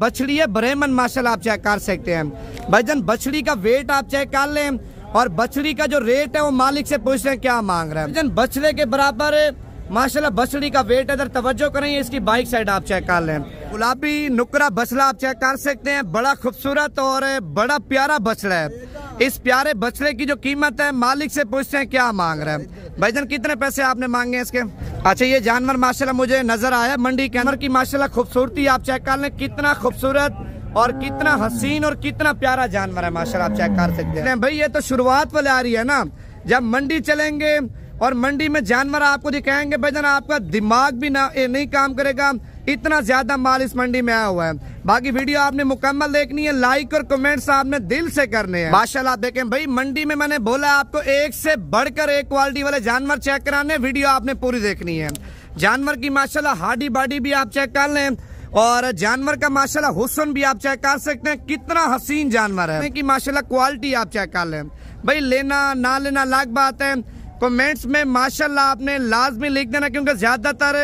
बछड़ी है ब्राह्मण माशाल्लाह आप चेक कर सकते हैं भाईजान। बछड़ी का वेट आप चेक कर लें और बछड़ी का जो रेट है वो मालिक से पूछ रहे हैं क्या मांग रहे हैं भाईजान। बछड़े के बराबर माशाल्लाह बछड़ी का वेट, इधर तवज्जो करें, इसकी बाइक साइड आप चेक कर लें। गुलाबी नुकरा बछड़ा आप चेक कर सकते हैं, बड़ा खूबसूरत और बड़ा प्यारा बछड़ा है। इस प्यारे बछड़े की जो कीमत है मालिक से पूछते हैं क्या मांग रहे हैं भाईजान। कितने पैसे आपने मांगे इसके? अच्छा, ये जानवर माशाल्लाह मुझे नजर आया मंडी के अंदर की, माशाल्लाह खूबसूरती आप चेक कर लें, कितना खूबसूरत और कितना हसीन और कितना प्यारा जानवर है माशाल्लाह आप चेक कर सकते हैं भाई। ये तो शुरुआत वाले आ रही है ना, जब मंडी चलेंगे और मंडी में जानवर आपको दिखाएंगे भाईजान, आपका दिमाग भी नहीं काम करेगा, इतना ज्यादा माल इस मंडी में आया हुआ है। बाकी वीडियो आपने मुकम्मल देखनी है, लाइक और कमेंट्स आपने दिल से करने हैं माशाल्लाह। आप देखें भाई, मंडी में मैंने बोला आपको एक से बढ़कर एक क्वालिटी वाले जानवर चेक कराने, वीडियो आपने पूरी देखनी है। जानवर की माशाल्लाह हाडी बाडी भी आप चेक कर लें और जानवर का माशाल्लाह हुस्न भी आप चेक कर सकते हैं, कितना हसीन जानवर है कि माशाल्लाह क्वालिटी आप चेक कर लें भाई। लेना ना लेना अलग बात है, कमेंट्स में माशाल्लाह आपने लाजमी लिख देना, क्योंकि ज्यादातर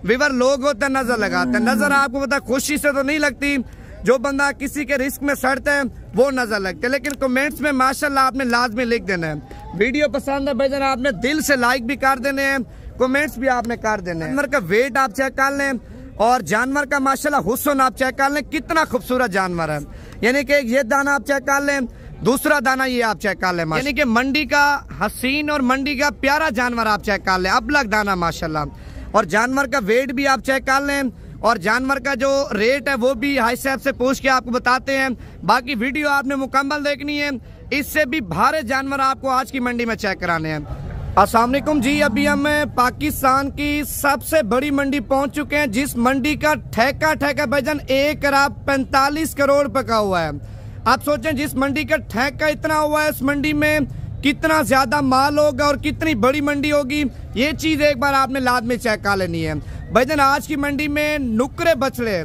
विवर लोग होते हैं नजर लगाते हैं। नजर आपको पता खुशी से तो नहीं लगती, जो बंदा किसी के रिस्क में सड़ता है वो नजर लगते हैं, लेकिन कमेंट्स में माशाल्लाह आपने लाजमी लिख देना है। वीडियो पसंद है भाईजान आपने दिल से लाइक भी कर देने हैं, कमेंट्स भी आपने कर देने हैं। जानवर का वेट आप चेक कर लें और जानवर का माशाल्लाह हुस्न आप चेक कर लें, कितना खूबसूरत जानवर है। यानी कि ये दाना आप चेक कर लें, दूसरा दाना ये आप चेक कर लें, यानी कि मंडी का हसीन और मंडी का प्यारा जानवर आप चेक कर लें, अबलग दाना माशाल्लाह। और जानवर का वेट भी आप चेक कर लें और जानवर का जो रेट है वो भी हाई साहब से पूछ के आपको बताते हैं। बाकी वीडियो आपने मुकम्मल देखनी है, इससे भी भारे जानवर आपको आज की मंडी में चेक कराने हैं। अस्सलाम वालेकुम जी, अभी हम पाकिस्तान की सबसे बड़ी मंडी पहुंच चुके हैं, जिस मंडी का ठेका भाईजान 1,45 करोड़ रुपए का हुआ है। आप सोचें जिस मंडी का ठेका इतना हुआ है, उस मंडी में कितना ज्यादा माल होगा और कितनी बड़ी मंडी होगी, ये चीज एक बार आपने लाजमी चेक कर लेनी है भाईजान। आज की मंडी में नुकरे बछड़े,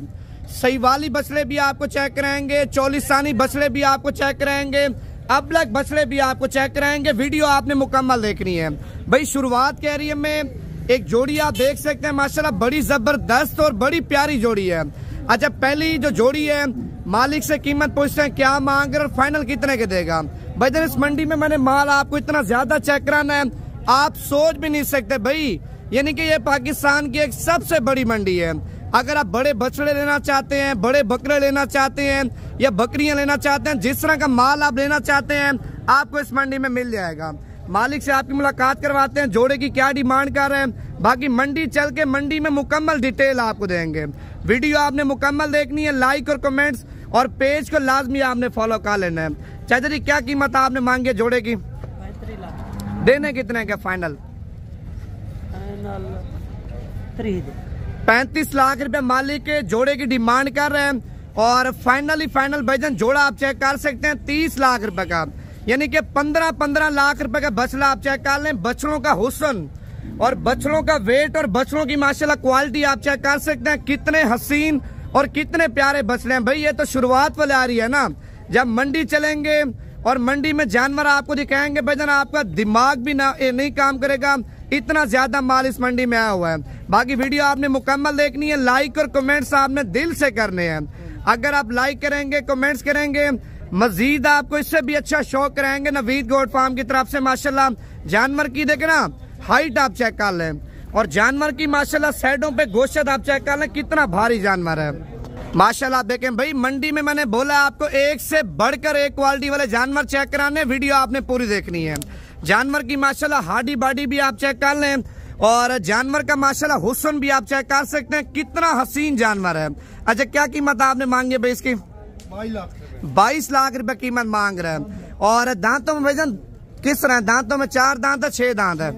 सहीवाली बछड़े भी आपको चेक कराएंगे, चौलिसानी बछड़े भी आपको चेक कराएंगे, अबलग बछड़े भी आपको चेक कराएंगे। वीडियो आपने मुकम्मल देखनी है भाई। शुरुआत के एरिया में एक जोड़ी आप देख सकते हैं माशाल्लाह, बड़ी जबरदस्त और बड़ी प्यारी जोड़ी है। अच्छा, पहली जो जोड़ी है मालिक से कीमत पूछते हैं क्या मांग रहे और फाइनल कितने के देगा भाईजान। इस मंडी में मैंने माल आपको इतना ज्यादा चेक कराना है, आप सोच भी नहीं सकते भाई। यानी कि ये पाकिस्तान की एक सबसे बड़ी मंडी है। अगर आप बड़े बछड़े लेना चाहते हैं, बड़े बकरे लेना चाहते हैं या बकरियां लेना चाहते हैं, जिस तरह का माल आप लेना चाहते हैं आपको इस मंडी में मिल जाएगा। मालिक से आपकी मुलाकात करवाते हैं, जोड़े की क्या डिमांड कर रहे हैं, बाकी मंडी चल के मंडी में मुकम्मल डिटेल आपको देंगे। वीडियो आपने मुकम्मल देखनी है, लाइक और कमेंट्स और पेज को लाजमी आपने फॉलो कर लेना है। चाचा जी, क्या कीमत आपने मांगी है जोड़े की? 35 लाख। देने कितने का फाइनल? 35 लाख रुपए मालिक के जोड़े की डिमांड कर रहे हैं और फाइनल भाईजान जोड़ा आप चेक कर सकते हैं 30 लाख रुपए का, यानी कि 15 लाख रुपए का बछड़ा आप चेक कर लें। बछड़ों का हुस्न और बछड़ों का वेट और बछड़ों की माशाल्लाह क्वालिटी आप चेक कर सकते हैं, कितने हसीन और कितने प्यारे बछड़े हैं भाई। ये तो शुरुआत वाले आ रही है ना, जब मंडी चलेंगे और मंडी में जानवर आपको दिखाएंगे भाईजान, आपका दिमाग भी नहीं काम करेगा, इतना ज्यादा माल इस मंडी में आया हुआ है। बाकी वीडियो आपने मुकम्मल देखनी है, लाइक और कमेंट्स आपने दिल से करने हैं। अगर आप लाइक करेंगे, कमेंट्स करेंगे, मजीद आपको इससे भी अच्छा शौक कराएंगे नवीद गोट फार्म की तरफ से माशाल्लाह। जानवर की देखे ना हाइट आप चेक कर लें और जानवर की माशाल्लाह साइडों पे गोश्त आप चेक कर लें, कितना भारी जानवर है माशाल्लाह। आप देखें भाई, मंडी में मैंने बोला आपको एक से बढ़कर एक क्वालिटी वाले जानवर चेक कराने, वीडियो आपने पूरी देखनी है। जानवर की माशाल्लाह हाडी बाडी भी आप चेक कर लें और जानवर का माशाल्लाह हुस्न भी आप चेक कर सकते हैं, कितना हसीन जानवर है। अच्छा, क्या कीमत आपने मांगी भाई इसकी? 22 लाख रुपए कीमत मांग रहे हैं। और दांतों में भाईजान किस तरह? दांतों में 4 दांत है, 6 दांत है,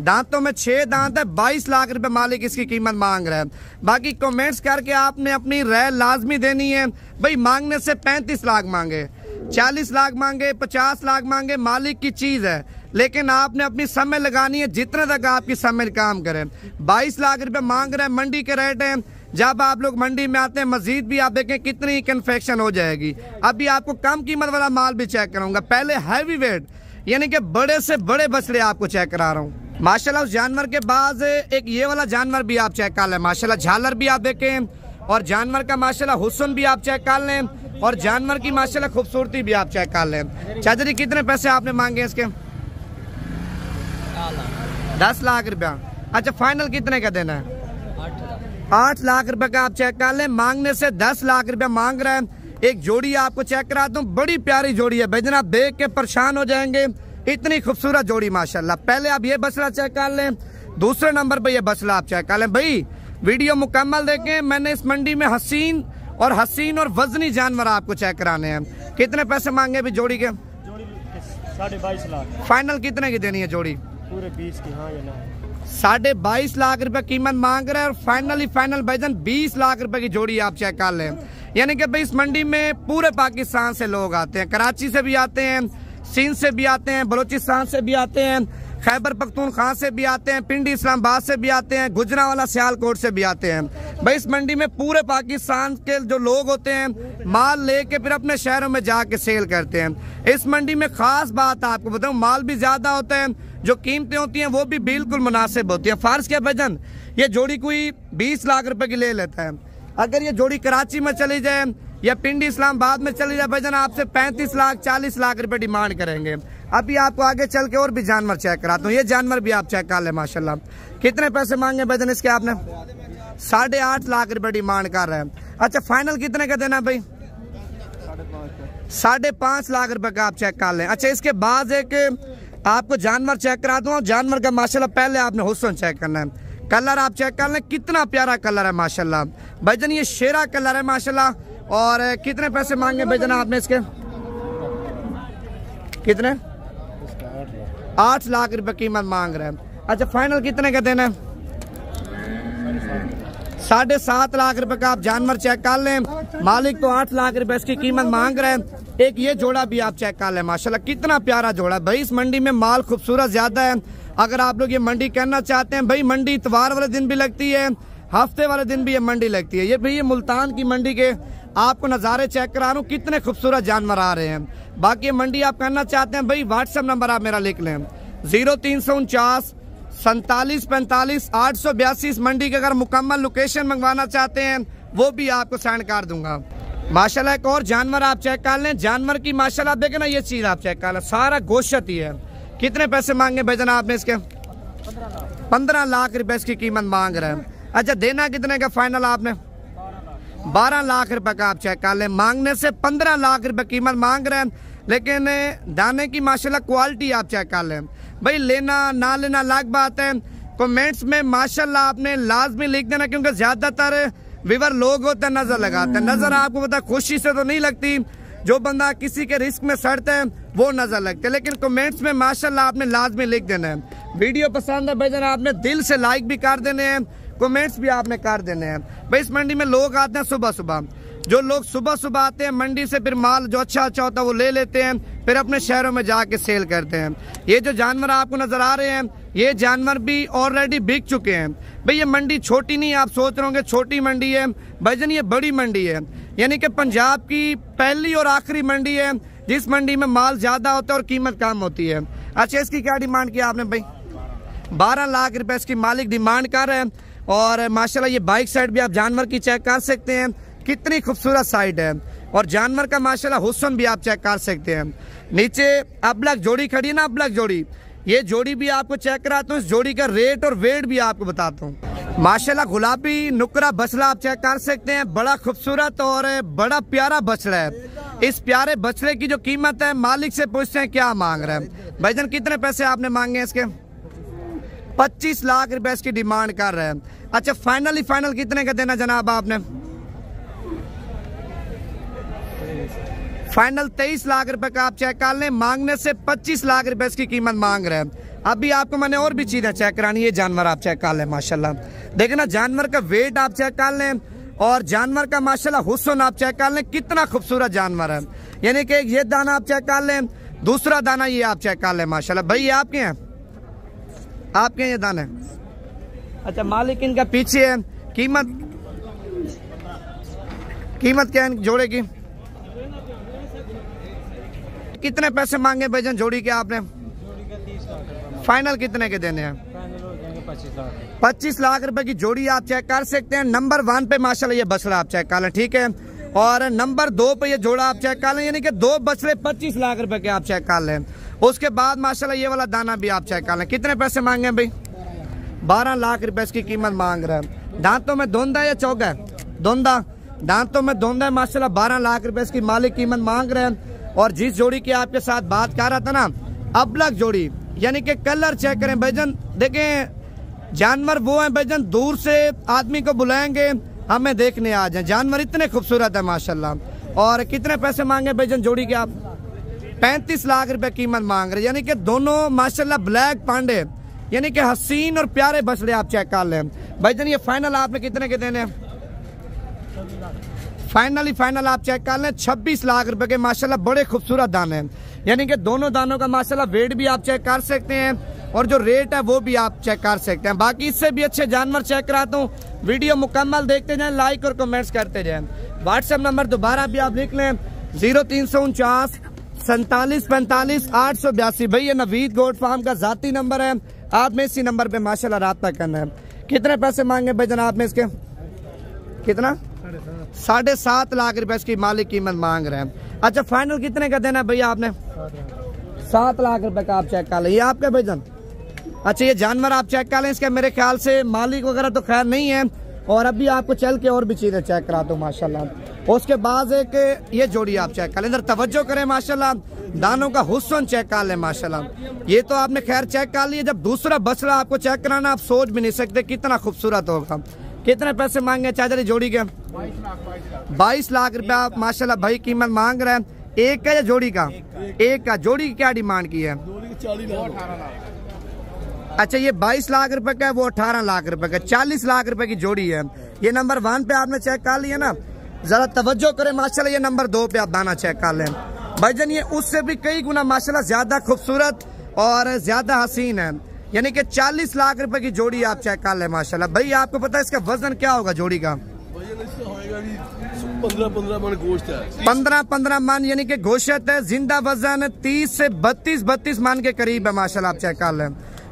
दांतों में 6 दांत है। 22 लाख रुपए मालिक इसकी कीमत मांग रहे हैं। बाकी कमेंट्स करके आपने अपनी राय लाजमी देनी है भाई। मांगने से 35 लाख मांगे, 40 लाख मांगे, 50 लाख मांगे, मालिक की चीज है, लेकिन आपने अपनी समय लगानी है, जितने तक आपकी समय काम करें। 22 लाख रुपए मांग रहे हैं, मंडी के रेट हैं। जब आप लोग मंडी में आते हैं मजीद भी आप देखें कितनी कन्फेक्शन हो जाएगी। अभी आपको कम कीमत वाला माल भी चेक कराऊंगा, पहले हैवी वेट यानी कि बड़े से बड़े बछड़े आपको चेक करा रहा हूँ माशाल्लाह। उस जानवर के बाद एक ये वाला जानवर भी आप चेक कर लें माशाल्लाह, झालर भी आप देखें और जानवर का माशाल्लाह हुस्न भी आप चेक कर लें और जानवर की माशाल्लाह खूबसूरती भी आप चेक कर लें। चाचा जी कितने पैसे आपने मांगे इसके? 10 लाख रुपया। अच्छा फाइनल कितने का देना है? 8 लाख रुपए का आप चेक कर लें। मांगने से 10 लाख रुपया मांग रहे हैं। एक जोड़ी आपको चेक कराता हूँ, बड़ी प्यारी जोड़ी है भाई, आप देख के परेशान हो जाएंगे, इतनी खूबसूरत जोड़ी माशाल्लाह। पहले आप ये बछड़ा चेक कर लें, दूसरे नंबर पे ये बछड़ा आप चेक कर लें। भाई वीडियो मुकम्मल देखें, मैंने इस मंडी में हसीन और वजनी जानवर आपको चेक कराने हैं। कितने पैसे मांगे भी जोड़ी के? 22.5 लाख। फाइनल कितने की देनी है जोड़ी? पूरे 20 की। हाँ या ना? 22.5 लाख रुपए कीमत मांग रहे हैं और फाइनल भाईजान 20 लाख रुपए की जोड़ी आप चेक कर लें। यानी कि भाई इस मंडी में पूरे पाकिस्तान से लोग आते हैं, कराची से भी आते हैं, सिंध से भी आते हैं, बलूचिस्तान से भी आते हैं, खैबर पख्तूनख्वा से भी आते हैं, पिंडी इस्लामाबाद से भी आते हैं, गुजरांवाला सियालकोट से भी आते हैं। भाई इस मंडी में पूरे पाकिस्तान के जो लोग होते हैं माल लेके फिर अपने शहरों में जाके सेल करते हैं। इस मंडी में खास बात आपको बताऊं, माल भी ज्यादा होता है, जो कीमतें होती हैं वो भी बिल्कुल मुनासिब होती है। फार्स क्या भाईजान, ये जोड़ी कोई 20 लाख रुपए की ले लेता है। अगर ये जोड़ी कराची में चली जाए या पिंडी इस्लामाबाद में चली जाए भाईजान, आपसे 35 लाख 40 लाख रुपए डिमांड करेंगे। अभी आपको आगे चल के और भी जानवर चेक कराता हूँ, ये जानवर भी आप चेक कर ले माशाल्लाह। कितने पैसे मांगे भाईजान इसके आपने? 8.5 लाख रुपए डिमांड कर रहे हैं। अच्छा फाइनल कितने का देना भाई? 5.5 लाख रुपए का आप चेक कर लें। अच्छा इसके बाद एक आपको जानवर चेक करा दूं, जानवर का माशाल्लाह पहले आपने हुस्न चेक करना है। कलर आप चेक कर लें, कितना प्यारा कलर है माशाल्लाह भाईजान, ये शेरा कलर है माशाल्लाह। और कितने पैसे मांगे भाईजान आपने इसके? कितने? 8 लाख रुपए कीमत मांग रहे हैं। अच्छा फाइनल कितने का देना है? 7.5 लाख रुपए का आप जानवर चेक कर लें। मालिक तो 8 लाख रुपए इसकी कीमत मांग रहे हैं। एक ये जोड़ा भी आप चेक कर लें माशाल्लाह, कितना प्यारा जोड़ा है। भाई इस मंडी में माल खूबसूरत ज्यादा है। अगर आप लोग ये मंडी करना चाहते हैं, भाई मंडी इतवार वाले दिन भी लगती है, हफ्ते वाले दिन भी ये मंडी लगती है। ये भाई ये मुल्तान की मंडी के आपको नज़ारे चेक करा रहा हूँ, कितने खूबसूरत जानवर आ रहे हैं। बाकी ये मंडी आप करना चाहते हैं भाई, व्हाट्सएप नंबर आप मेरा लिख लें 0349 47 45 882। मंडी की अगर मुकम्मल लोकेशन मंगवाना चाहते हैं वो भी आपको सेंड कर दूंगा माशाल्लाह। एक और जानवर आप चेक कर लें, जानवर की माशाल्लाह देखे ना, ये चीज आप चेक कर लें, सारा गोश्त ही है। कितने पैसे मांगे भाईजान आपने इसके? 15 लाख रुपए इसकी कीमत मांग रहे हैं। अच्छा देना कितने का फाइनल आपने? 12 लाख रुपए का आप चेक कर लें। मांगने से 15 लाख रुपए कीमत मांग रहे हैं, लेकिन दाने की माशाल्लाह क्वालिटी आप चेक कर लें। भाई लेना ना लेना अलग बात है। कमेंट्स में माशाल्लाह आपने लाजमी लिख देना, क्योंकि ज्यादातर विवर लोग होते हैं नजर लगाते हैं। नजर आपको पता खुशी से तो नहीं लगती, जो बंदा किसी के रिस्क में सड़ता है वो नजर लगते हैं, लेकिन कमेंट्स में माशाल्लाह आपने लाजमी लिख देना है। वीडियो पसंद है भाईजान आपने दिल से लाइक भी कर देने हैं, कमेंट्स भी आपने कर देने हैं। भाई इस मंडी में लोग आते हैं सुबह सुबह, जो लोग सुबह सुबह आते हैं मंडी से फिर माल जो अच्छा होता है वो ले लेते हैं, फिर अपने शहरों में जाके सेल करते हैं। ये जो जानवर आपको नजर आ रहे हैं ये जानवर भी ऑलरेडी बिक चुके हैं। भाई ये मंडी छोटी नहीं, आप सोच रहे होंगे छोटी मंडी है, भाईजान ये बड़ी मंडी है, यानी कि पंजाब की पहली और आखिरी मंडी है जिस मंडी में माल ज्यादा होता है और कीमत कम होती है। अच्छा इसकी क्या डिमांड किया आपने भाई? 12 लाख रुपए इसकी मालिक डिमांड कर रहे हैं। और माशाल्लाह ये बाइक साइड भी आप जानवर की चेक कर सकते हैं, कितनी खूबसूरत साइड है। और जानवर का माशाल्लाह हुस्न भी आप चेक कर सकते हैं। नीचे अबलग जोड़ी खड़ी है ना, अबलग जोड़ी, ये जोड़ी भी आपको चेक कराता हूँ। इस जोड़ी का रेट और वेट भी आपको बताता हूँ। माशाल्लाह गुलाबी नुकरा बछड़ा आप चेक कर सकते हैं, बड़ा खूबसूरत और बड़ा प्यारा बछड़ा है। इस प्यारे बछड़े की जो कीमत है मालिक से पूछते हैं क्या मांग रहे हैं। भाईजान कितने पैसे आपने मांगे इसके? 25 लाख रुपए इसकी डिमांड कर रहे हैं। अच्छा फाइनल कितने का देना जनाब आपने? फाइनल 23 लाख रुपए का आप चेक कर लें। मांगने से 25 लाख रुपए इसकी कीमत मांग रहे हैं। अभी आपको मैंने और भी चीजें चेक करानी है। जानवर आप चेक कर लें माशाल्लाह, देखें ना जानवर का वेट आप चेक कर लें और जानवर का माशाल्लाह हुस्न आप चेक कर लें, कितना खूबसूरत जानवर है। यानी कि ये दाना आप चेक कर लें, दूसरा दाना ये आप चेक कर लें माशाल्लाह। भाई ये आपके हैं, आपके ये दाने? अच्छा मालिक इनका पीछे है। कीमत क्या है जोड़े की? कितने पैसे मांगे भाईजान जोड़ी के आपने? फाइनल कितने के देने हैं? 25 लाख 25 लाख रुपए की जोड़ी आप चेक कर सकते हैं। नंबर 1 पे माशाल्लाह ये बछड़ा आप चेक कर लें, ठीक है। और नंबर 2 पे ये जोड़ा आप चेक कर लें, यानी कि 2 बछड़े 25 लाख रुपए के आप चेक कर लें। उसके बाद माशाल्लाह ये वाला दाना भी आप चेक कर लें। कितने पैसे मांगे भाई? 12 लाख रुपए इसकी कीमत मांग रहे हैं। दांतों में धुंधा या चौका है? धुंधा, दांतों में धुंधा है माशाल्लाह। 12 लाख रुपए इसकी मालिक कीमत मांग रहे हैं। और जिस जोड़ी की आपके साथ बात कर रहा था ना, अबलग जोड़ी, यानी कि कलर चेक करें भाईजान। देखें जानवर वो है भाईजान, दूर से आदमी को बुलाएंगे हमें देखने आ जाए, जानवर इतने खूबसूरत है माशाल्लाह। और कितने पैसे मांगे भाईजान जोड़ी के? आप 35 लाख रुपए कीमत मांग रहे, यानी कि दोनों माशाल्लाह ब्लैक पांडे, यानी कि हसीन और प्यारे बछड़े आप चेक कर लें भाईजान। ये फाइनल आपने कितने के देने? फाइनल आप चेक कर लें 26 लाख रुपए के माशाल्लाह। बड़े खूबसूरत दाने हैं, यानी कि दोनों दानों का माशाल्लाह वेट भी आप चेक कर सकते हैं और जो रेट है वो भी आप चेक कर सकते हैं। बाकी इससे भी अच्छे जानवर चेक कराता हूँ, वीडियो मुकम्मल देखते जाएं, लाइक और कमेंट्स करते जाएं। व्हाट्सएप नंबर दोबारा भी आप लिख लें 0349 47 45 882। भाई ये नवीद गोट फार्म का जाती नंबर है, आपने इसी नंबर पे माशाल्लाह राब्ता करना है। कितने पैसे मांगे भाई जनाब में इसके? कितना? 7.5 लाख रुपए इसकी मालिक कीमत मांग रहे हैं। अच्छा फाइनल कितने का देना भैया आपने? 7 लाख रुपए का आप चेक कर लें। ये आपका भाईजान? अच्छा ये जानवर आप चेक कर लें, इसका मेरे ख्याल से मालिक वगैरह तो खैर नहीं है। और अभी आपको चल के और भी चीजें चेक कराता हूँ माशाल्लाह। उसके बाद एक ये जोड़ी आप चेक कर लें, इधर तवज्जो करें माशाल्लाह, दानों का हुस्न चेक कर लें माशाल्लाह। ये तो आपने खैर चेक कर लिया, जब दूसरा बछड़ा आपको चेक कराना आप सोच भी नहीं सकते कितना खूबसूरत होगा। कितने पैसे मांगे चाचा जोड़ी के? 22 लाख रुपया आप माशाल्लाह भाई कीमत मांग रहे हैं। एक का या जोड़ी का? एक का। जोड़ी की क्या डिमांड की है? अच्छा ये 22 लाख रुपए का है, वो 18 लाख रुपए का, 40 लाख रुपए की जोड़ी है। ये नंबर 1 पे आपने चेक कर लिया ना, जरा तवज्जो करें माशाल्लाह। ये नंबर 2 पे आप दाना चेक कर लें भाईजान। ये उससे भी कई गुना माशाल्लाह ज्यादा खूबसूरत और ज्यादा हसीन है, यानी कि 40 लाख रुपए की जोड़ी आप चेक कर लें माशाल्लाह। भाई आपको पता है इसका वजन क्या होगा जोड़ी का? 15 मन गोश्त है। 15 मन यानी कि गोश्त है। जिंदा वजन 30 से 32 मन के करीब है माशाल्लाह, आप चेक कर लें।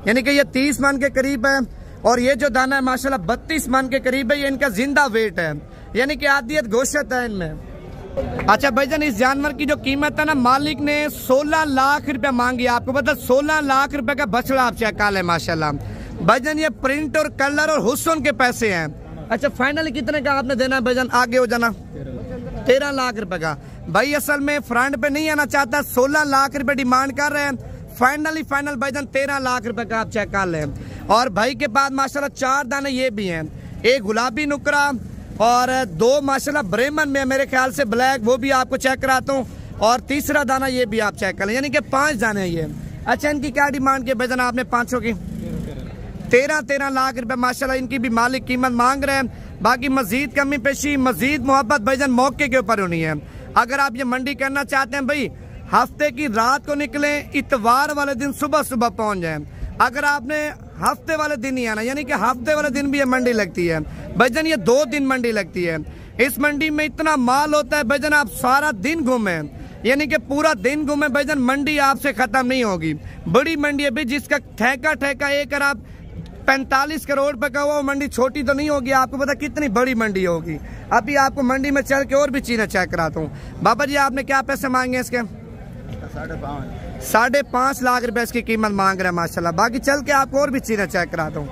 यानी कि ये 30 मन के करीब है और ये जो दाना है माशाल्लाह 32 मन के करीब है। ये इनका जिंदा वेट है, यानी कि आदियत गोश्त है इनमें। अच्छा भाईजान इस जानवर की जो कीमत है ना, मालिक ने 16 लाख रुपया मांगी। आपको पता 16 लाख रुपए का बछड़ा आप चेक कर लें माशाल्लाह भाईजान। ये प्रिंट और कलर और हुस्न के पैसे हैं। अच्छा फाइनली कितने का आपने देना है भाईजान? आगे हो जाना 13 लाख रुपए का। भाई असल में फ्रंट पे नहीं आना चाहता, 16 लाख रुपए डिमांड कर रहे हैं। फाइनल भाईजान 13 लाख रुपए का आप चेक कर लें। और भाई के पास माशाल्लाह 4 दाने ये भी हैं, एक गुलाबी नुकरा और 2 माशाल्लाह ब्रेमन में मेरे ख्याल से ब्लैक, वो भी आपको चेक कराता हूँ। और तीसरा दाना ये भी आप चेक कर लें, यानी कि 5 दाने ये। अच्छा इनकी क्या डिमांड की भाईजान आपने? 500 की 13 लाख रुपए माशाल्लाह इनकी भी मालिक कीमत मांग रहे हैं। बाकी मजीद कमी पेशी, मजीद मोहब्बत भाईजान मौके के ऊपर होनी है। अगर आप ये मंडी करना चाहते हैं भाई, हफ्ते की रात को निकले, इतवार वाले दिन सुबह सुबह पहुंच जाएं। अगर आपने हफ्ते वाले दिन ही आना, यानी कि हफ्ते वाले दिन भी ये मंडी लगती है भाईजान, ये 2 दिन मंडी लगती है। इस मंडी में इतना माल होता है भाईजान, आप सारा दिन घूमे, यानी कि पूरा दिन घूमे भाईजान, मंडी आपसे खत्म नहीं होगी। बड़ी मंडी है भाई, जिसका ठेका एक आप 45 करोड़ रुपए का वो मंडी छोटी तो नहीं होगी। आपको पता कितनी बड़ी मंडी होगी। अभी आपको मंडी में चल के और भी चीजें चेक कराता हूँ। बाबा जी आपने क्या पैसे मांगे इसके? 5.5 लाख रुपए इसकी कीमत मांग रहे हैं माशाल्लाह। बाकी चल के आपको और भी चीजें चेक कराता हूँ।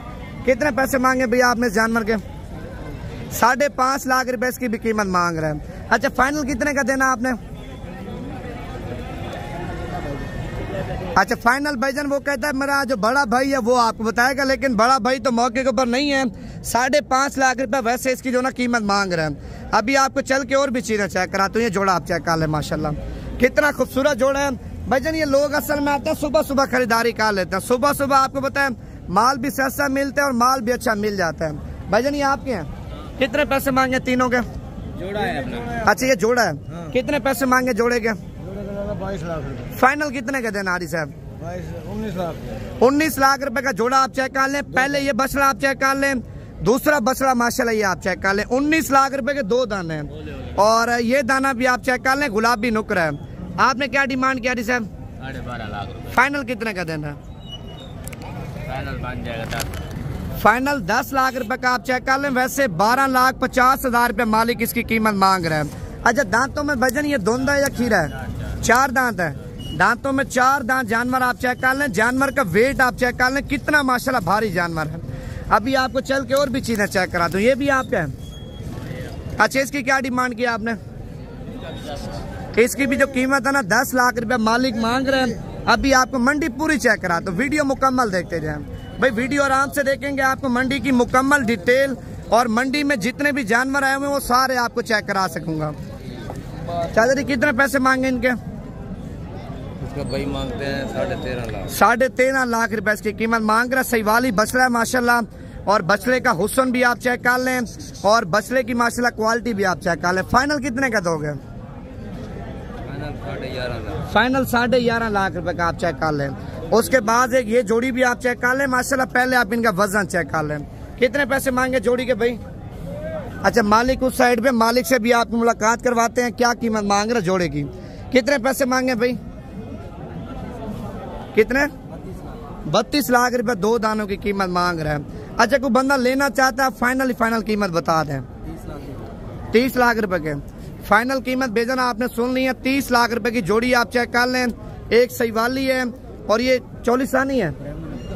कितने पैसे मांगे भैया आपने जानवर के? 5.5 लाख रुपए इसकी भी कीमत मांग रहे हैं। अच्छा फाइनल कितने का देना आपने? अच्छा फाइनल भाईजान वो कहता है मेरा जो बड़ा भाई है वो आपको बताएगा, लेकिन बड़ा भाई तो मौके के ऊपर नहीं है। 5.5 लाख रुपए वैसे इसकी जो ना कीमत मांग रहे हैं। अभी आपको चल के और भी चीजें चेक कराता हूँ। ये जोड़ा आप चेक कर ले माशाल्लाह, कितना खूबसूरत जोड़ा है भाईजान। ये लोग असल में आते हैं सुबह सुबह खरीदारी कर लेते हैं। सुबह सुबह आपको पता है माल भी सस्ता मिलता है और माल भी अच्छा मिल जाता है। भाईजान ये आपके हैं? कितने पैसे मांगे तीनों के? जोड़ा है अपना। अच्छा ये जोड़ा है। हाँ। कितने पैसे मांगे जोड़े के? 22 लाख रुपए। फाइनल कितने का देना आरी साहब? 19 लाख रुपए का जोड़ा आप चेक कर लें। पहले ये बछड़ा आप चेक कर लें, दूसरा बछड़ा माशाल्लाह ये आप चेक कर लें। 19 लाख रुपए के 2 दाने हैं और ये दाना भी आप चेक कर लें, गुलाबी नुकरा है। आपने क्या डिमांड किया साहब? 12.5 लाख रुपए। फाइनल कितने का देना है? फाइनल बन जाएगा फाइनल 10 लाख रुपए का आप चेक कर लें। वैसे 12,50,000 रुपए मालिक इसकी कीमत मांग रहे हैं। अच्छा, दांतों में वजन ये धुंध है या खीरा है? 4 दांत है। दांतों में 4 दांत जानवर आप चेक कर लें। जानवर का वेट आप चेक कर लें, कितना माशाल्लाह भारी जानवर है। अभी आपको चल के और भी चीजें चेक करा दूं। ये भी आपका है। अच्छा, इसकी क्या डिमांड की आपने? इसकी भी जो कीमत है ना 10 लाख रुपए मालिक मांग रहे हैं। अभी आपको मंडी पूरी चेक करा तो वीडियो मुकम्मल देखते जाएं भाई। वीडियो आराम से देखेंगे, आपको मंडी की मुकम्मल डिटेल और मंडी में जितने भी जानवर आए हुए वो सारे आपको चेक करा सकूंगा। चाचा जी, कितने पैसे मांगे इनके? इसका भाई मांगते हैं 13.5 लाख। 13.5 लाख रुपए इसकी कीमत मांग रहा है। सही वाली बछड़ा है माशाल्लाह, और बछड़े का हुस्न भी आप चेक कर लें और बछड़े की माशाल्लाह क्वालिटी भी आप चेक कर लें। फाइनल कितने का दोगे? फाइनल 11.5 लाख रुपए का आप चेक कर लें। उसके बाद एक ये जोड़ी भी आप चेक कर लें माशाल्लाह। पहले आप इनका वजन चेक कर लें। कितने पैसे मांगे जोड़ी के भाई? अच्छा, मालिक उस साइड पे, मालिक से भी आप मुलाकात करवाते हैं। क्या कीमत मांग रहे जोड़े की? कितने पैसे मांगे भाई? कितने? 32 लाख रुपए 2 दानों की कीमत मांग रहे हैं। अच्छा, कोई बंदा लेना चाहता है फाइनल कीमत बता दें। 30 लाख रुपए के फाइनल कीमत बेजना आपने सुन ली है। 30 लाख रुपए की जोड़ी आप चेक कर लें। एक सही वाली है और ये चौलिसानी है,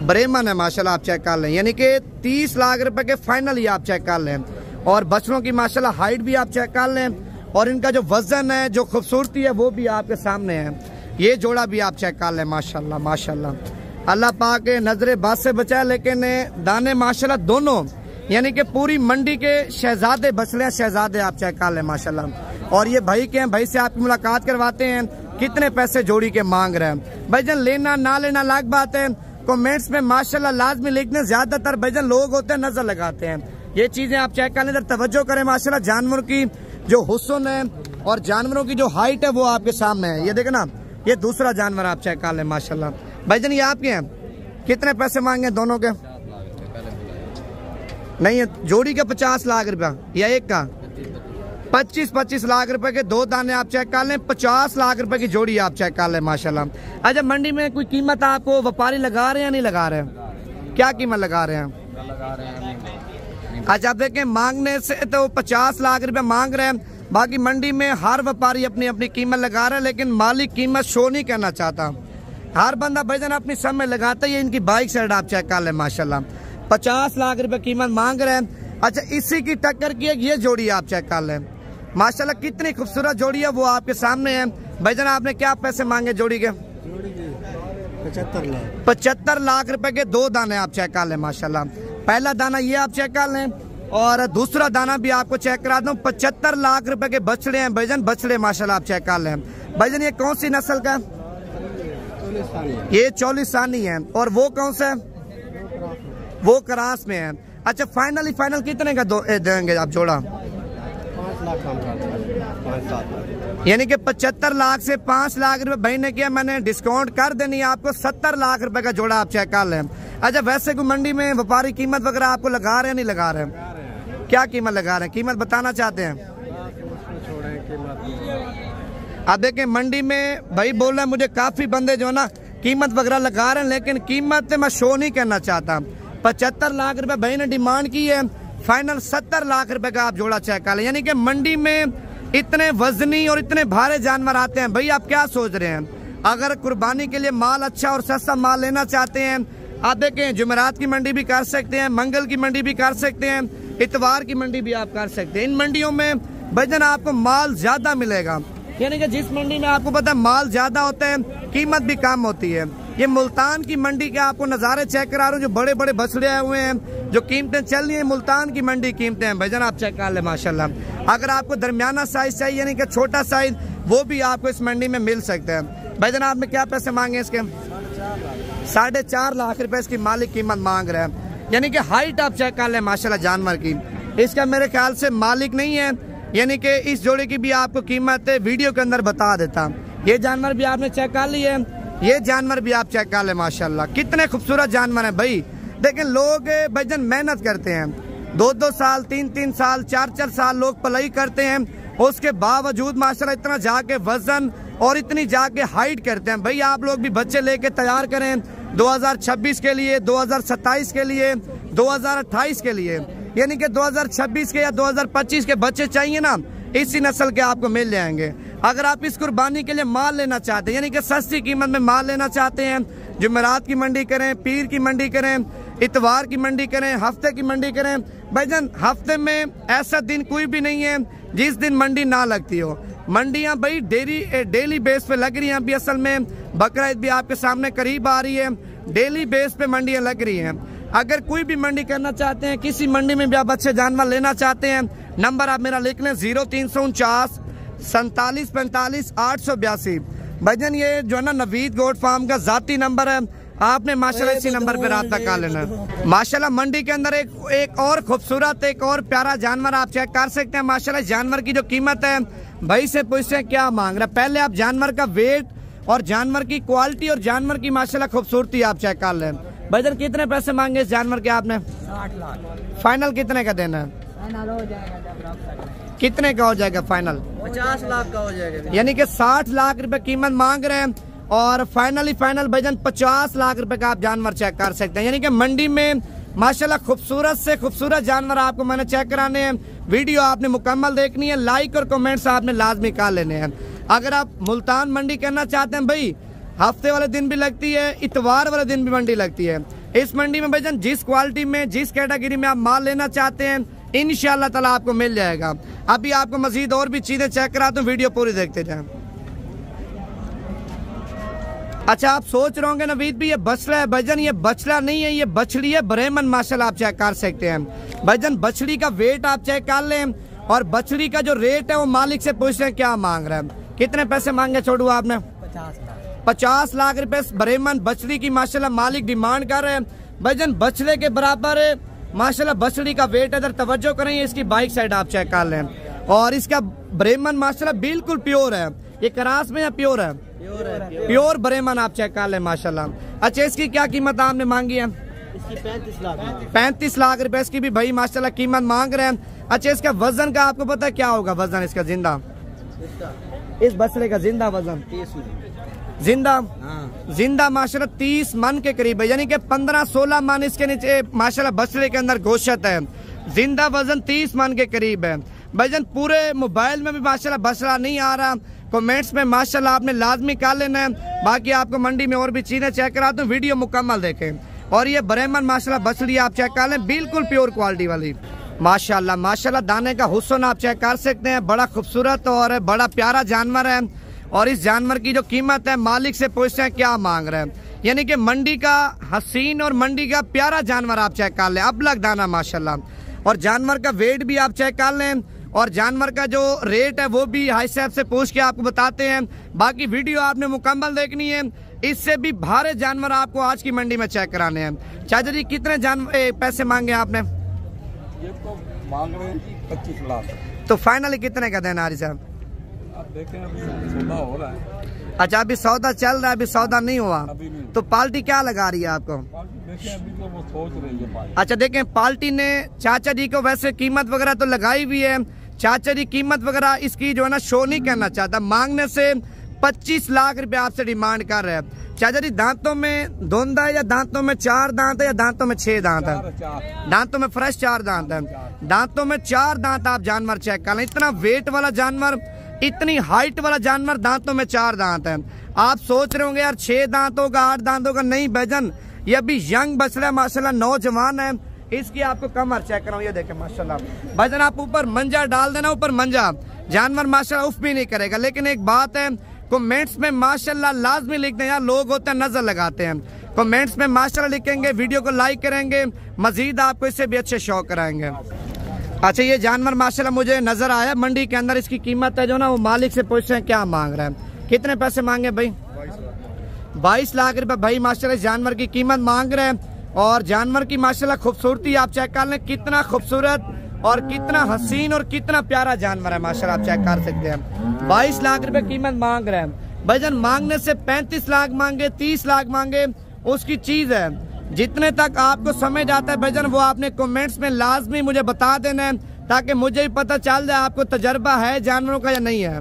ब्रेमन है माशाल्लाह, आप चेक कर लें। यानी कि 30 लाख रुपए के फाइनल ही आप चेक कर लें। और बछड़ों की माशाल्लाह हाइट भी आप चेक कर लें और इनका जो वजन है, जो खूबसूरती है, वो भी आपके सामने है। ये जोड़ा भी आप चेक कर लें माशाल्लाह माशाल्लाह। अल्लाह पाक नजरे बात से बचाए। लेकिन दाने माशाल्लाह दोनों, यानी कि पूरी मंडी के शहजादे बछड़े, शहजादे आप चेक कर लें माशाल्लाह। और ये भाई के हैं, भाई से आपकी मुलाकात करवाते हैं। कितने पैसे जोड़ी के मांग रहे हैं भाईजान? लेना ना लेना अलग बात है। कमेंट्स में माशाल्लाह लाजमी लिखने। ज्यादातर भाईजान लोग होते हैं नजर लगाते हैं। ये चीजें आप चेक कर लें, तवज्जो करें माशाल्लाह। जानवरों की जो हुस्न है और जानवरों की जो हाइट है वो आपके सामने है। ये देखे ना, ये दूसरा जानवर आप चेक कर लें माशाल्लाह। भाईजान ये आपके हैं। कितने पैसे मांगे दोनों के? नहीं है, जोड़ी का 50 लाख रुपया या एक का? 25 लाख रुपए के 2 दाने आप चेक कर लें। 50 लाख रुपए की जोड़ी आप चेक कर लें माशाल्लाह। अच्छा, मंडी में कोई कीमत आपको व्यापारी लगा रहे हैं या नहीं लगा रहे हैं? क्या कीमत लगा रहे हैं? अच्छा, आप देखें, मांगने से तो 50 लाख रुपए मांग रहे हैं। बाकी मंडी में हर व्यापारी अपनी अपनी कीमत लगा रहा है, लेकिन मालिक कीमत शो नहीं करना चाहता। हर बंदा भाईजान अपनी सब में लगाता है। ये इनकी बाइक साइड आप चेक कर लें माशाल्लाह। 50 लाख रुपए कीमत मांग रहे हैं। अच्छा, इसी की टक्कर की एक ये जोड़ी आप चेक कर लें माशाल्लाह। कितनी खूबसूरत जोड़ी है वो आपके सामने है। भाईजान आपने क्या पैसे मांगे जोड़ी के? 75 लाख रुपए के 2 दाने आप चेक कर लें माशाल्लाह। पहला दाना ये आप चेक कर लें और दूसरा दाना भी आपको चेक करा दूं। 75 लाख रुपए के बछड़े हैं भाईजान, बछड़े माशाल्लाह आप चेक कर लें। भाईजान ये कौन सी नस्ल का? ये चौलिसानी है। और वो कौन सा है? वो क्रास में है। अच्छा, फाइनल कितने का देंगे आप जोड़ा? 5 लाख कम कर देंगे। यानी कि 75 लाख से 5 लाख रुपए भाई ने किया, मैंने डिस्काउंट कर देनी है आपको। 70 लाख रुपए का जोड़ा आप चेक कर लें। अच्छा, वैसे कोई मंडी में व्यापारी कीमत वगैरह आपको लगा रहे हैं नहीं लगा रहे हैं? क्या कीमत लगा रहे हैं? कीमत बताना चाहते हैं? अब देखें, मंडी में भाई बोल रहे हैं मुझे काफी बंदे जो है ना कीमत वगैरह लगा रहे हैं, लेकिन कीमत मैं शो नहीं करना चाहता। 75 लाख रुपए भाई ने डिमांड की है। फाइनल 70 लाख रुपए का आप जोड़ा चेक कर लें। यानी कि मंडी में इतने वजनी और इतने भारे जानवर आते हैं। भाई आप क्या सोच रहे हैं? अगर कुर्बानी के लिए माल अच्छा और सस्ता माल लेना चाहते हैं, आप देखें, जुमेरात की मंडी भी कर सकते हैं, मंगल की मंडी भी कर सकते हैं, इतवार की मंडी भी आप कर सकते हैं। इन मंडियों में भाईजान आपको माल ज्यादा मिलेगा। यानी कि जिस मंडी में आपको पता है माल ज्यादा होता है, कीमत भी कम होती है। ये मुल्तान की मंडी के आपको नज़ारे चेक करा रहा हूँ। जो बड़े बड़े बछड़े आए हुए हैं, जो कीमतें चल रही हैं, मुल्तान की मंडी कीमतें हैं भाईजान, आप चेक कर ले माशाल्लाह। अगर आपको दरमियाना साइज चाहिए, यानी कि छोटा साइज, वो भी आपको इस मंडी में मिल सकते हैं। भाईजान आपने क्या पैसे मांगे इसके? 4.5 लाख रुपए इसकी मालिक कीमत मांग रहे हैं। यानी कि हाइट आप चेक कर ले माशाल्लाह जानवर की। इसका मेरे ख्याल से मालिक नहीं है, यानी कि इस जोड़े की भी आपको कीमत वीडियो के अंदर बता देता। ये जानवर भी आपने चेक कर लिए, ये जानवर भी आप चेक कर ले माशाल्लाह। कितने खूबसूरत जानवर हैं भाई। लेकिन लोग भाईजान मेहनत करते हैं, 2-2 साल, 3-3 साल, 4-4 साल लोग पलाई करते हैं। उसके बावजूद माशाल्लाह इतना जाके वजन और इतनी जाके हाइट करते हैं। भाई आप लोग भी बच्चे लेके तैयार करें 2026 के लिए, 2027 के लिए। 2028 के लिए, यानी कि 2026 के या 2025 के बच्चे चाहिए ना, इसी नस्ल के आपको मिल जाएंगे। अगर आप इस कुर्बानी के लिए माल लेना चाहते हैं, यानी कि सस्ती कीमत में माल लेना चाहते हैं, जुमेरात की मंडी करें, पीर की मंडी करें, इतवार की मंडी करें, हफ्ते की मंडी करें, भाईजान हफ्ते में ऐसा दिन कोई भी नहीं है जिस दिन मंडी ना लगती हो। मंडियां भाई डेली बेस पे लग रही हैं। अभी असल में बकरा ईद भी आपके सामने करीब आ रही है, डेली बेस पे मंडियां लग रही हैं। अगर कोई भी मंडी करना चाहते हैं, किसी मंडी में भी आप अच्छे जानवर लेना चाहते हैं, नंबर आप मेरा लिख लें 0349 47 45 882। भाईजान ये जो है ना नवीद गोट फार्म का जाती नंबर है, आपने माशाल्लाह इसी नंबर पे राब्ता कर लेना। माशाल्लाह मंडी के अंदर एक और खूबसूरत, एक और प्यारा जानवर आप चेक कर सकते हैं। माशाल्लाह जानवर की जो कीमत है, भाई से पूछते हैं क्या मांग रहा है। पहले आप जानवर का वेट और जानवर की क्वालिटी और जानवर की माशाल्लाह खूबसूरती आप चेक कर लें। भाईजान कितने पैसे मांगे इस जानवर के आपने? 60 लाख। फाइनल कितने का देना है? फाइनल हो जाएगा, कितने का हो जाएगा फाइनल? 50 लाख का हो जाएगा, यानी कि 60 लाख रुपए कीमत मांग रहे हैं और फाइनली फाइनल भाईजान 50 लाख रुपए का आप जानवर चेक कर सकते हैं। यानी कि मंडी में माशाल्लाह खूबसूरत से खूबसूरत जानवर आपको मैंने चेक कराने हैं। वीडियो आपने मुकम्मल देखनी है, लाइक और कमेंट्स आपने लाजमी कर लेने हैं। अगर आप मुल्तान मंडी करना चाहते हैं, भाई हफ्ते वाले दिन भी लगती है, इतवार वाले दिन भी मंडी लगती है। इस मंडी में भाईजान जिस क्वालिटी में, जिस कैटेगरी में आप माल लेना चाहते हैं, इंशाअल्लाह ताला आपको मिल जाएगा। अभी आपको मजीद और भी चीजें चेक कराता हूँ, वीडियो पूरी देखते जाएं। अच्छा, आप सोच रहे होंगे नवीद भी ये बछड़ा है। भाईजान ये बछड़ा नहीं है, ये बछड़ी है ब्रेमन। माशाल्लाह आप चेक कर सकते हैं। भाईजान बछड़ी का वेट आप चेक कर लें और बछड़ी का जो रेट है वो मालिक से पूछ रहे हैं क्या मांग रहा है। कितने पैसे मांगे छोड़ू आपने? 50 लाख रुपए ब्रेमन बछड़ी की माशाल्लाह मालिक डिमांड कर रहे हैं। भाईजान बछड़े के बराबर है माशाल्लाह बछड़ी का वेट। इधर तवज्जो करें, इसकी बाइक साइड आप चेक कर लें और इसका ब्रेमन माशाल्लाह बिल्कुल प्योर है। ये क्रास में या प्योर है? प्योर ब्रेमन आप चेक कर लें माशाल्लाह। अच्छा, इसकी क्या कीमत आपने मांगी है? इसकी 35 लाख। 35 लाख रुपए इसकी भी भाई माशाल्लाह कीमत मांग रहे हैं। अच्छा, इसका वजन का आपको पता है क्या होगा? वजन इसका जिंदा, इस बछड़े का जिंदा वजन जिंदा माशाल्लाह 30 मन के करीब है। यानी कि 15-16 मन इसके नीचे माशाल्लाह बछड़े के अंदर गोश्त है। जिंदा वजन 30 मन के करीब है। भाईजान पूरे मोबाइल में भी माशाल्लाह बछड़ा नहीं आ रहा। कमेंट्स में माशाल्लाह आपने लाजमी कर लेना है। बाकी आपको मंडी में और भी चीजें चेक कराता हूँ, वीडियो मुकम्मल देखें। और ये ब्रेमन माशाल्लाह बछड़ी आप चेक कर लें, बिल्कुल प्योर क्वालिटी वाली माशाल्लाह। माशाल्लाह दाने का हुस्न आप चेक कर सकते हैं, बड़ा खूबसूरत और बड़ा प्यारा जानवर है। और इस जानवर की जो कीमत है मालिक से पूछते हैं क्या मांग रहे हैं। यानी कि मंडी का हसीन और मंडी का प्यारा जानवर आप चेक कर लें, अब लग दाना माशाल्लाह। और जानवर का वेट भी आप चेक कर लें और जानवर का जो रेट है वो भी हाई साहब से पूछ के आपको बताते हैं। बाकी वीडियो आपने मुकम्मल देखनी है। इससे भी भारे जानवर आपको आज की मंडी में चेक कराने हैं। चाचा जी कितने पैसे मांगे आपने? ये तो मांग रहे हैं 25 लाख। तो फाइनली कितने का देना हारी साहब? अब देखें, अभी सौदा हो रहा है। अच्छा, अभी सौदा चल रहा है, अभी सौदा नहीं हुआ। नहीं। तो पार्टी क्या लगा रही है आपको? देखें, अभी तो वो सोच रही है। अच्छा देखें, पार्टी ने चाचा जी को वैसे कीमत वगैरह तो लगाई हुई है। चाचा जी कीमत वगैरह इसकी जो है ना शो नहीं करना चाहता। मांगने से 25 लाख रुपए आपसे डिमांड कर रहे हैं। चाचा जी दांतों में धुंधा है या दांतों में 4 दांत है या दांतों में 6 दांत है? दांतों में फ्रेश 4 दांत है। दांतों में 4 दांत आप जानवर चेक कर लें। इतना वेट वाला जानवर, इतनी हाइट वाला जानवर, दांतों में 4 दांत है। आप सोच रहे होंगे यार 6 दांतों का 8 दांतों का, नहीं भाईजान ये अभी यंग बछड़ा माशाल्लाह नौजवान है। इसकी आपको कमर चेक कराऊं, ये देखें माशाल्लाह। भाईजान आप ऊपर मंजा डाल देना, ऊपर मंजा, जानवर माशाल्लाह उफ भी नहीं करेगा। लेकिन एक बात है, कमेंट्स में माशाल्लाह लाजमी लिख दें यार, लोग होते हैं नजर लगाते हैं। कमेंट्स में माशाल्लाह लिखेंगे, वीडियो को लाइक करेंगे, मजीद आपको इससे भी अच्छे शौक कराएंगे। अच्छा, ये जानवर माशाल्लाह मुझे नजर आया मंडी के अंदर। इसकी कीमत है जो ना वो मालिक से पूछ रहे हैं क्या मांग रहे हैं। कितने पैसे मांगे भाई? 22 लाख रुपए भाई माशाल्लाह जानवर की कीमत मांग रहे हैं। और जानवर की माशाल्लाह खूबसूरती आप चेक कर लें, कितना खूबसूरत और कितना हसीन और कितना प्यारा जानवर है माशाल्लाह, आप चेक कर सकते हैं। 22 लाख रुपए कीमत मांग रहे हैं। भाईजान मांगने से 35 लाख मांगे, 30 लाख मांगे, उसकी चीज है। जितने तक आपको समझ आता है भाईजान वो आपने कमेंट्स में लाजमी मुझे बता देना है, ताकि मुझे भी पता चल जाए आपको तजर्बा है जानवरों का या नहीं है।